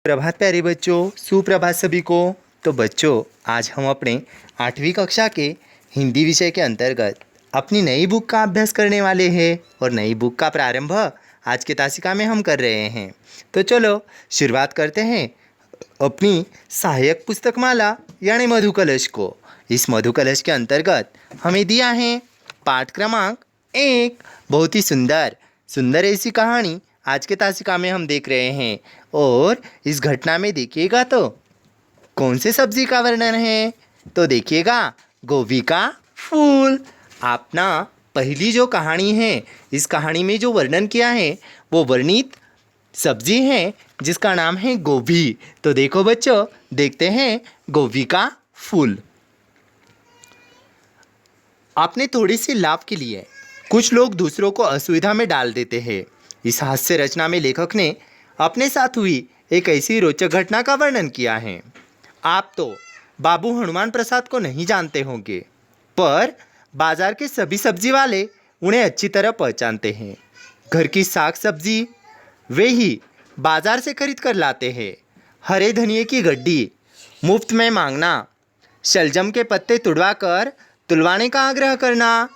प्रभात प्यारे बच्चों, सुप्रभात सभी को। तो बच्चों, आज हम अपने 8वीं कक्षा के हिंदी विषय के अंतर्गत अपनी नई बुक का अभ्यास करने वाले हैं और नई बुक का प्रारंभ आज के तासिका में हम कर रहे हैं। तो चलो शुरुआत करते हैं अपनी सहायक पुस्तक माला यानी मधु कलश को। इस मधु कलश के अंतर्गत हमें दिया है पाठ क्रमांक 1। बहुत ही सुंदर ऐसी कहानी आज के तासिका में हम देख रहे हैं। और इस घटना में देखिएगा तो कौन से सब्जी का वर्णन है, तो देखिएगा गोभी का फूल। आपना पहली जो कहानी है, इस कहानी में जो वर्णन किया है वो वर्णित सब्जी है जिसका नाम है गोभी। तो देखो बच्चों, देखते हैं गोभी का फूल। अपने थोड़ी सी लाभ के लिए कुछ लोग दूसरों को असुविधा में डाल देते हैं। इस हास्य रचना में लेखक ने अपने साथ हुई एक ऐसी रोचक घटना का वर्णन किया है। आप तो बाबू हनुमान प्रसाद को नहीं जानते होंगे, पर बाजार के सभी सब्जी वाले उन्हें अच्छी तरह पहचानते हैं। घर की साग सब्जी वे ही बाजार से खरीद कर लाते हैं। हरे धनिए की गड्डी मुफ्त में मांगना, शलजम के पत्ते तुड़वा कर तुलवाने का आग्रह करना,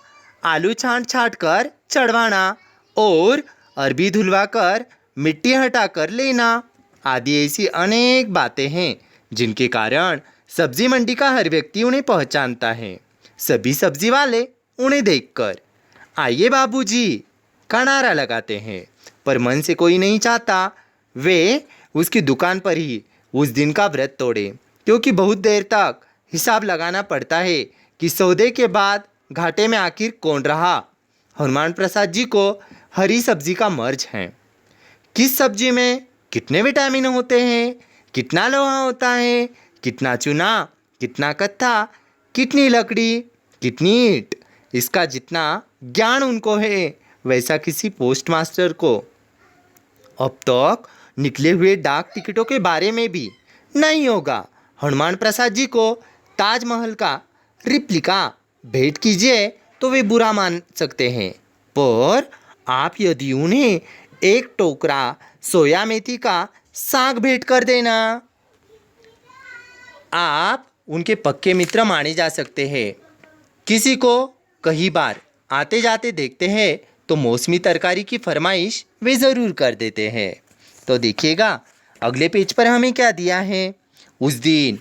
आलू छाँट कर चढ़वाना और अरबी धुलवा कर मिट्टी हटाकर लेना आदि ऐसी अनेक बातें हैं जिनके कारण सब्जी मंडी का हर व्यक्ति उन्हें पहचानता है। सभी सब्जी वाले उन्हें देखकर आइए बाबूजी का नारा लगाते हैं, पर मन से कोई नहीं चाहता वे उसकी दुकान पर ही उस दिन का व्रत तोड़े, क्योंकि बहुत देर तक हिसाब लगाना पड़ता है कि सौदे के बाद घाटे में आखिर कौन रहा। हनुमान प्रसाद जी को हरी सब्जी का मर्ज है। किस सब्जी में कितने विटामिन होते हैं, कितना लोहा होता है, कितना चूना, कितना कत्था, कितनी लकड़ी, कितनी ईंट, इसका जितना ज्ञान उनको है वैसा किसी पोस्ट मास्टर को अब तक निकले हुए डाक टिकटों के बारे में भी नहीं होगा। हनुमान प्रसाद जी को ताजमहल का रिप्लिका भेंट कीजिए तो वे बुरा मान सकते हैं, पर आप यदि उन्हें एक टोकरा सोया मेथी का साग भेंट कर देना, आप उनके पक्के मित्र माने जा सकते हैं। किसी को कई बार आते जाते देखते हैं तो मौसमी तरकारी की फरमाइश वे ज़रूर कर देते हैं। तो देखिएगा अगले पेज पर हमें क्या दिया है। उस दिन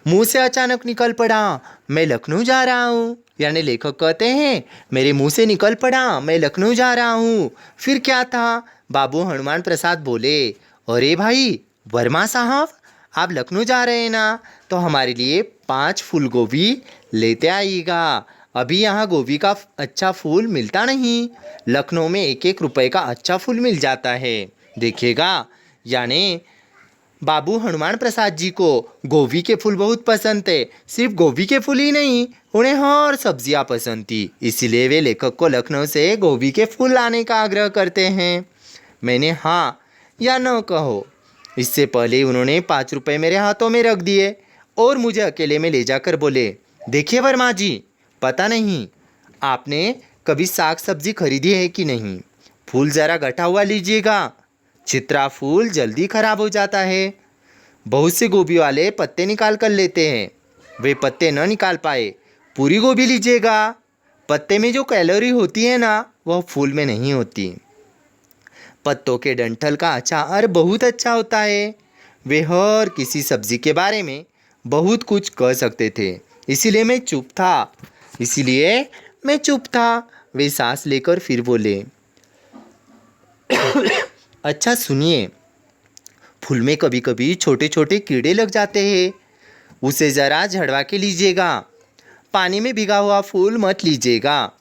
मुंह से अचानक निकल पड़ा, मैं लखनऊ जा रहा हूँ। यानी लेखक कहते हैं मेरे मुंह से निकल पड़ा, मैं लखनऊ जा रहा हूँ। फिर क्या था, बाबू हनुमान प्रसाद बोले, अरे भाई वर्मा साहब, आप लखनऊ जा रहे हैं ना, तो हमारे लिए 5 फूल गोभी लेते आइएगा। अभी यहाँ गोभी का अच्छा फूल मिलता नहीं, लखनऊ में 1-1 रुपए का अच्छा फूल मिल जाता है। देखिएगा, यानी बाबू हनुमान प्रसाद जी को गोभी के फूल बहुत पसंद थे। सिर्फ गोभी के फूल ही नहीं, उन्हें हर सब्जियां पसंद थी, इसीलिए वे लेखक को लखनऊ से गोभी के फूल लाने का आग्रह करते हैं। मैंने हाँ या न कहो, इससे पहले उन्होंने 5 रुपए मेरे हाथों में रख दिए और मुझे अकेले में ले जाकर बोले, देखिए वर्मा जी, पता नहीं आपने कभी साग सब्जी खरीदी है कि नहीं, फूल ज़रा गठा हुआ लीजिएगा, चित्रा फूल जल्दी खराब हो जाता है। बहुत से गोभी वाले पत्ते निकाल कर लेते हैं, वे पत्ते न निकाल पाए, पूरी गोभी लीजिएगा। पत्ते में जो कैलोरी होती है ना, वह फूल में नहीं होती। पत्तों के डंठल का अचार बहुत अच्छा होता है। वे हर किसी सब्जी के बारे में बहुत कुछ कह सकते थे, इसीलिए मैं चुप था। वे सांस लेकर फिर बोले, अच्छा सुनिए, फूल में कभी कभी छोटे छोटे कीड़े लग जाते हैं, उसे ज़रा झड़वा के लीजिएगा। पानी में भिगा हुआ फूल मत लीजिएगा,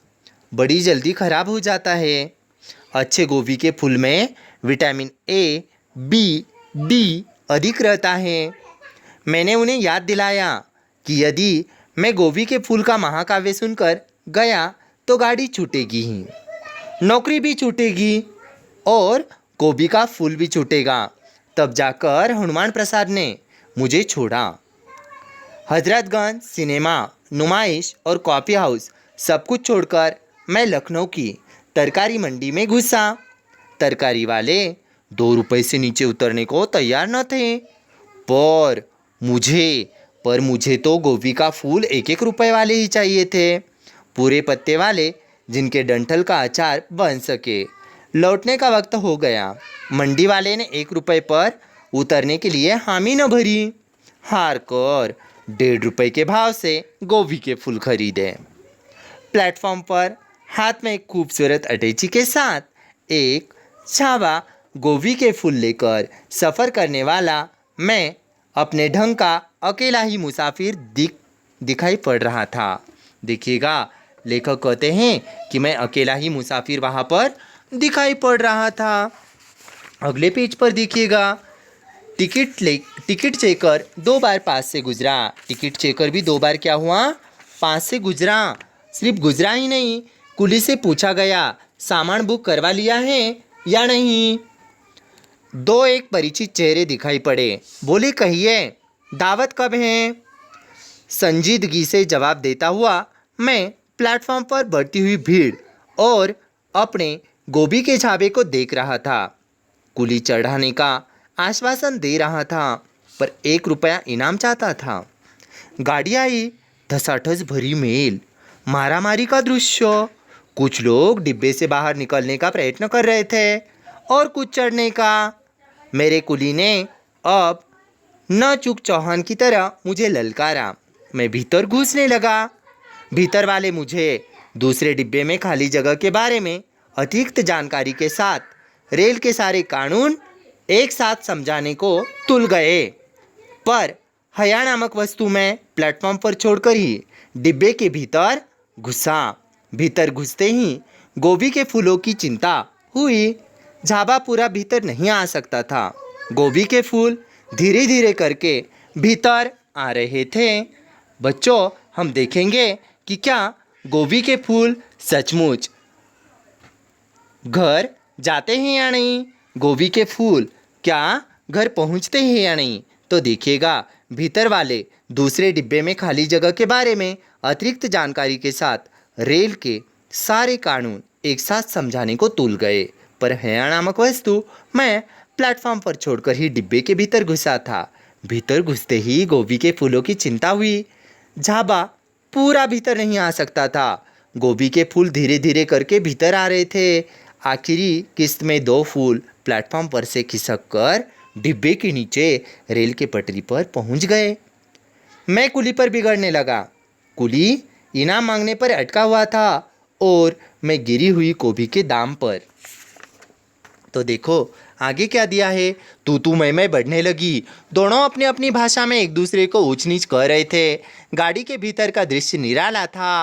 बड़ी जल्दी खराब हो जाता है। अच्छे गोभी के फूल में विटामिन ए, बी, डी अधिक रहता है। मैंने उन्हें याद दिलाया कि यदि मैं गोभी के फूल का महाकाव्य सुनकर गया तो गाड़ी छूटेगी ही, नौकरी भी छूटेगी और गोभी का फूल भी छूटेगा। तब जाकर हनुमान प्रसाद ने मुझे छोड़ा। हजरतगंज सिनेमा, नुमाइश और कॉफ़ी हाउस सब कुछ छोड़कर मैं लखनऊ की तरकारी मंडी में घुसा। तरकारी वाले ₹2 से नीचे उतरने को तैयार न थे। पर मुझे तो गोभी का फूल 1-1 रुपए वाले ही चाहिए थे, पूरे पत्ते वाले, जिनके डंठल का अचार बन सके। लौटने का वक्त हो गया। मंडी वाले ने 1 रुपए पर उतरने के लिए हामी न भरी। हार कर ₹1.5 के भाव से गोभी के फूल खरीदे। प्लेटफॉर्म पर हाथ में एक खूबसूरत अटैची के साथ एक छावा गोभी के फूल लेकर सफ़र करने वाला मैं अपने ढंग का अकेला ही मुसाफिर दिखाई पड़ रहा था। देखिएगा, लेखक कहते हैं कि मैं अकेला ही मुसाफिर वहाँ पर दिखाई पड़ रहा था। अगले पेज पर देखिएगा, टिकट चेकर 2 बार पास से गुजरा। टिकट चेकर भी 2 बार क्या हुआ, पास से गुजरा। सिर्फ गुजरा ही नहीं, कुली से पूछा गया सामान बुक करवा लिया है या नहीं। 2 एक परिचित चेहरे दिखाई पड़े। बोले, कहिए दावत कब है? संजीदगी से जवाब देता हुआ मैं प्लेटफॉर्म पर बढ़ती हुई भीड़ और अपने गोभी के छाबे को देख रहा था। कुली चढ़ाने का आश्वासन दे रहा था, पर 1 रुपया इनाम चाहता था। गाड़ी आई, धसाधस भरी मेल, मारामारी का दृश्य। कुछ लोग डिब्बे से बाहर निकलने का प्रयत्न कर रहे थे और कुछ चढ़ने का। मेरे कुली ने अब न चूक चौहान की तरह मुझे ललकारा। मैं भीतर घुसने लगा। भीतर वाले मुझे दूसरे डिब्बे में खाली जगह के बारे में अतिरिक्त जानकारी के साथ रेल के सारे कानून एक साथ समझाने को तुल गए। पर हया नामक वस्तु मैं प्लेटफॉर्म पर छोड़कर ही डिब्बे के भीतर घुसा। भीतर घुसते ही गोभी के फूलों की चिंता हुई। झाबा पूरा भीतर नहीं आ सकता था। गोभी के फूल धीरे धीरे करके भीतर आ रहे थे। बच्चों, हम देखेंगे कि क्या गोभी के फूल सचमुच घर जाते हैं या नहीं। गोभी के फूल क्या घर पहुंचते हैं या नहीं, तो देखिएगा, भीतर वाले दूसरे डिब्बे में खाली जगह के बारे में अतिरिक्त जानकारी के साथ रेल के सारे कानून एक साथ समझाने को तुल गए। पर हया नामक वस्तु मैं प्लेटफॉर्म पर छोड़कर ही डिब्बे के भीतर घुसा था। भीतर घुसते ही गोभी के फूलों की चिंता हुई। झाबा पूरा भीतर नहीं आ सकता था। गोभी के फूल धीरे धीरे करके भीतर आ रहे थे। आखिरी किस्त में 2 फूल प्लेटफॉर्म पर से खिसक कर डिब्बे के नीचे रेल के पटरी पर पहुंच गए। मैं कुली पर बिगड़ने लगा। कुली इनाम मांगने पर अटका हुआ था और मैं गिरी हुई गोभी के दाम पर। तो देखो आगे क्या दिया है। तू मैं बढ़ने लगी। दोनों अपनी अपनी भाषा में एक दूसरे को ऊंच नीच कह रहे थे। गाड़ी के भीतर का दृश्य निराला था।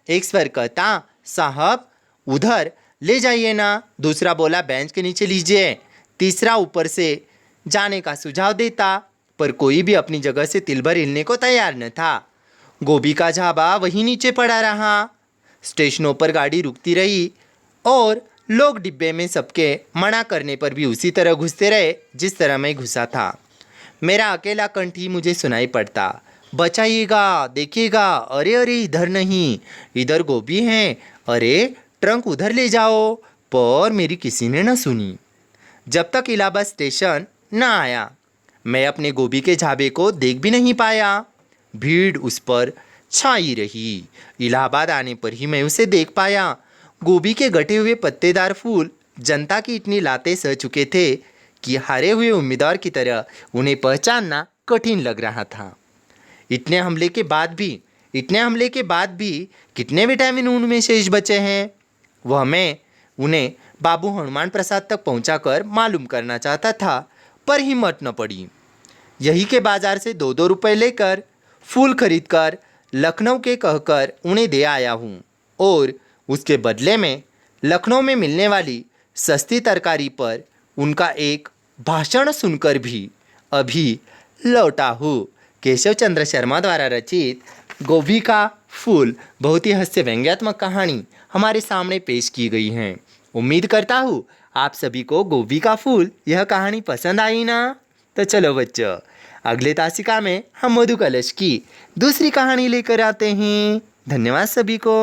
एक स्वर कहता, साहब उधर ले जाइए ना। दूसरा बोला, बेंच के नीचे लीजिए। तीसरा ऊपर से जाने का सुझाव देता, पर कोई भी अपनी जगह से तिल भर हिलने को तैयार न था। गोभी का झाबा वहीं नीचे पड़ा रहा। स्टेशनों पर गाड़ी रुकती रही और लोग डिब्बे में सबके मना करने पर भी उसी तरह घुसते रहे जिस तरह मैं घुसा था। मेरा अकेला कंठ ही मुझे सुनाई पड़ता, बचाइएगा, देखिएगा, अरे अरे इधर नहीं, इधर गोभी है, अरे ट्रंक उधर ले जाओ। पर मेरी किसी ने न सुनी। जब तक इलाहाबाद स्टेशन न आया मैं अपने गोभी के झाबे को देख भी नहीं पाया। भीड़ उस पर छाई रही। इलाहाबाद आने पर ही मैं उसे देख पाया। गोभी के गटे हुए पत्तेदार फूल जनता की इतनी लातें सह चुके थे कि हारे हुए उम्मीदवार की तरह उन्हें पहचानना कठिन लग रहा था। इतने हमले के बाद भी कितने विटामिन उनमें शेष बचे हैं, वह मैं उन्हें बाबू हनुमान प्रसाद तक पहुंचाकर मालूम करना चाहता था, पर हिम्मत न पड़ी। यही के बाजार से 2-2 रुपए लेकर फूल खरीदकर लखनऊ के कहकर उन्हें दे आया हूँ और उसके बदले में लखनऊ में मिलने वाली सस्ती तरकारी पर उनका एक भाषण सुनकर भी अभी लौटा हूँ। केशव चंद्र शर्मा द्वारा रचित गोभी का फूल बहुत ही हास्य व्यंग्यात्मक कहानी हमारे सामने पेश की गई है। उम्मीद करता हूँ आप सभी को गोभी का फूल यह कहानी पसंद आई ना। तो चलो बच्चों, अगले तासिका में हम मधु कलश की दूसरी कहानी लेकर आते हैं। धन्यवाद सभी को।